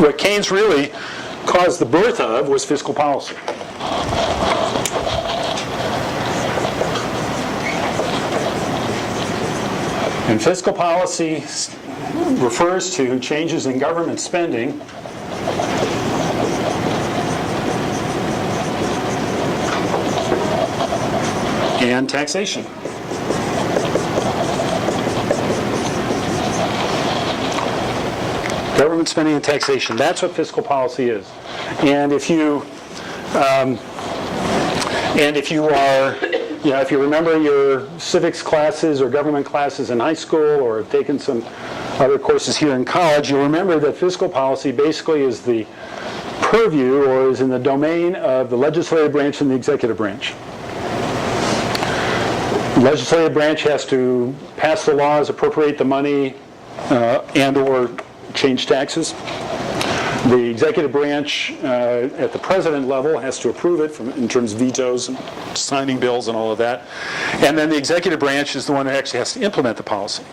what Keynes really caused the birth of was fiscal policy. And fiscal policy refers to changes in government spending and taxation. Government spending and taxation. That's what fiscal policy is. And if you if you remember your civics classes or government classes in high school, or have taken some other courses here in college, you'll remember that fiscal policy basically is the purview, or is in the domain of the legislative branch and the executive branch. The legislative branch has to pass the laws, appropriate the money, and or change taxes. The executive branch at the president level has to approve it in terms of vetoes and signing bills and all of that. And then the executive branch is the one who actually has to implement the policy.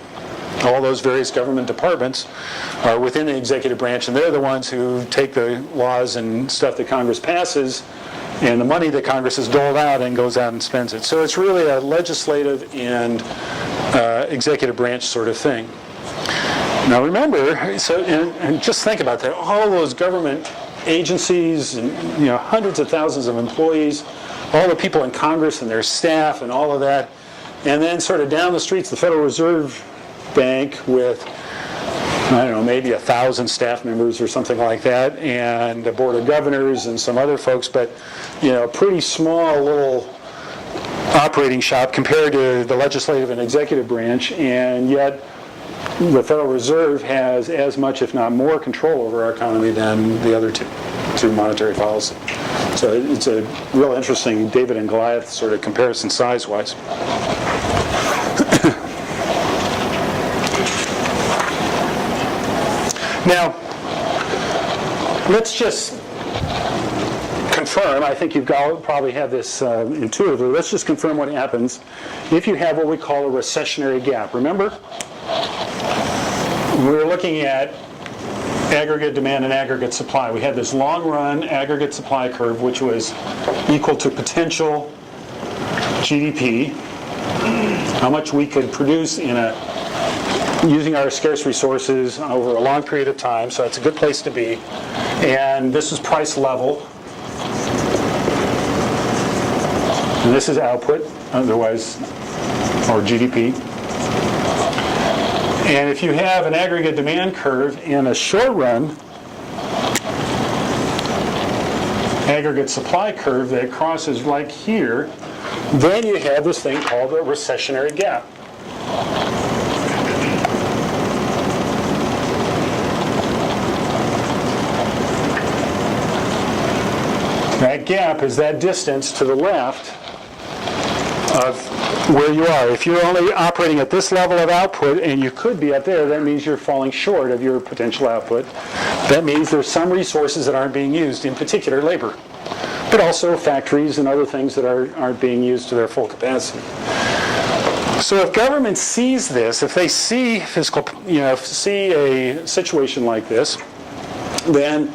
All those various government departments are within the executive branch, and they're the ones who take the laws and stuff that Congress passes and the money that Congress has doled out and goes out and spends it. So it's really a legislative and executive branch sort of thing. Now remember, and just think about that, all those government agencies and hundreds of thousands of employees, all the people in Congress and their staff and all of that, and then sort of down the streets, the Federal Reserve Bank with, I don't know, maybe 1,000 staff members or something like that, and a board of governors and some other folks, but pretty small little operating shop compared to the legislative and executive branch, and yet the Federal Reserve has as much, if not more, control over our economy than the other two monetary policy. So it's a real interesting David and Goliath sort of comparison size-wise. Now, let's just confirm, I think you've probably have this intuitively, let's just confirm what happens if you have what we call a recessionary gap. Remember? We're looking at aggregate demand and aggregate supply. We had this long-run aggregate supply curve, which was equal to potential GDP, how much we could produce using our scarce resources over a long period of time, so it's a good place to be. And this is price level. And this is output, otherwise, or GDP. And if you have an aggregate demand curve in a short run aggregate supply curve that crosses like here, then you have this thing called a recessionary gap. That gap is that distance to the left of where you are. If you're only operating at this level of output, and you could be up there, that means you're falling short of your potential output. That means there's some resources that aren't being used, in particular labor, but also factories and other things that aren't being used to their full capacity. So if government sees this, if they see see a situation like this, then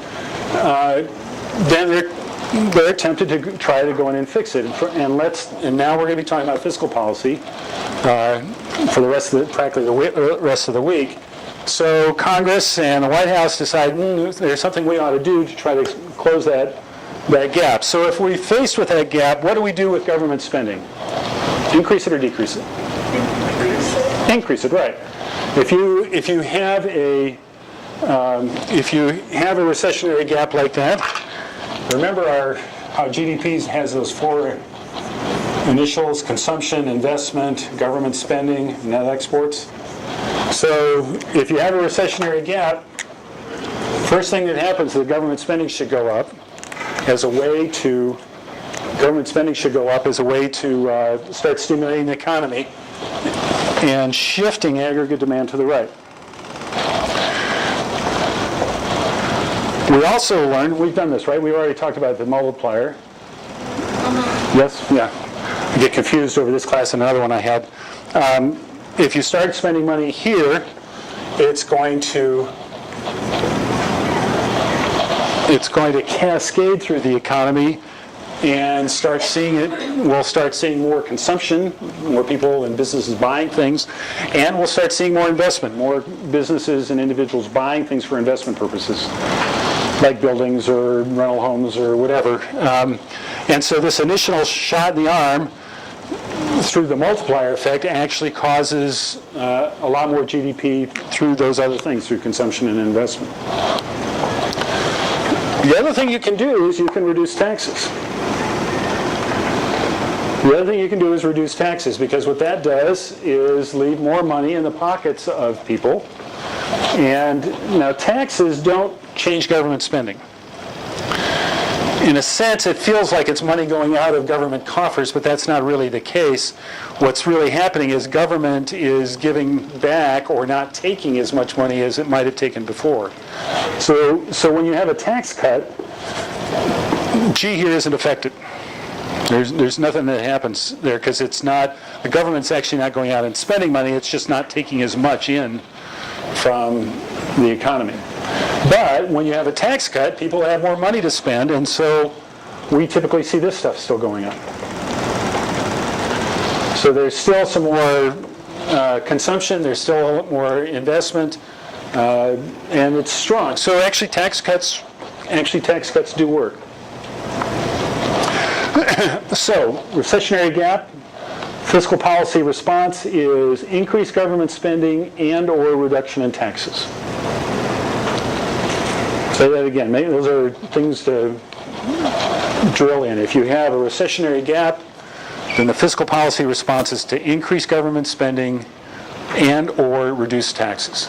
they're tempted to try to go in and fix it. And now we're going to be talking about fiscal policy for the rest of practically the rest of the week. So Congress and the White House decide there's something we ought to do to try to close that gap. So if we're faced with that gap, what do we do with government spending? Increase it or decrease it? Increase it, right? If you have a recessionary gap like that. Remember how GDP has those four initials: consumption, investment, government spending, net exports. So if you have a recessionary gap, first thing that happens is that government spending should go up as a way to start stimulating the economy and shifting aggregate demand to the right. We also learned, we've done this, right? We've already talked about the multiplier. Yes? Yeah. I get confused over this class and another one I had. If you start spending money here, it's going to it's going to cascade through the economy and we'll start seeing more consumption, more people and businesses buying things, and we'll start seeing more investment, more businesses and individuals buying things for investment purposes, like buildings or rental homes or whatever. And so this initial shot in the arm through the multiplier effect actually causes a lot more GDP through those other things, through consumption and investment. The other thing you can do is you can reduce taxes. The other thing you can do is reduce taxes, because what that does is leave more money in the pockets of people. And now taxes don't change government spending. In a sense, it feels like it's money going out of government coffers, but that's not really the case. What's really happening is government is giving back or not taking as much money as it might have taken before. So when you have a tax cut, G here isn't affected. There's nothing that happens there, because it's not, the government's actually not going out and spending money, it's just not taking as much in from the economy. But when you have a tax cut, people have more money to spend, and so we typically see this stuff still going up. So there's still some more consumption, there's still more investment, and it's strong. So actually tax cuts do work. So, recessionary gap, fiscal policy response is increased government spending and or reduction in taxes. Say that again. Maybe those are things to drill in. If you have a recessionary gap, then the fiscal policy response is to increase government spending and or reduce taxes.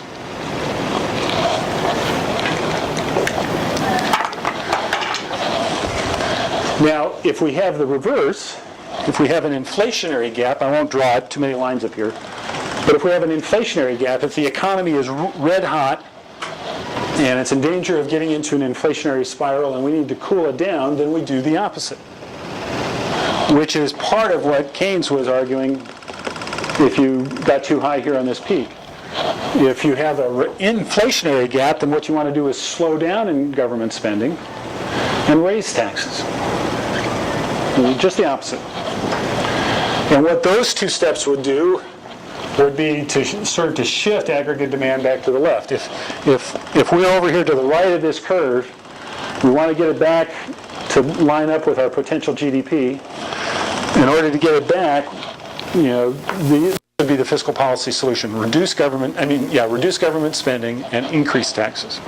Now, if we have the reverse, if we have an inflationary gap, I won't draw too many lines up here, but if we have an inflationary gap, if the economy is red hot and it's in danger of getting into an inflationary spiral and we need to cool it down, then we do the opposite, which is part of what Keynes was arguing if you got too high here on this peak. If you have an inflationary gap, then what you want to do is slow down in government spending and raise taxes. Just the opposite. And what those two steps would do would be to sort of to shift aggregate demand back to the left. If we're over here to the right of this curve, we want to get it back to line up with our potential GDP. In order to get it back, this would be the fiscal policy solution: reduce government spending and increase taxes.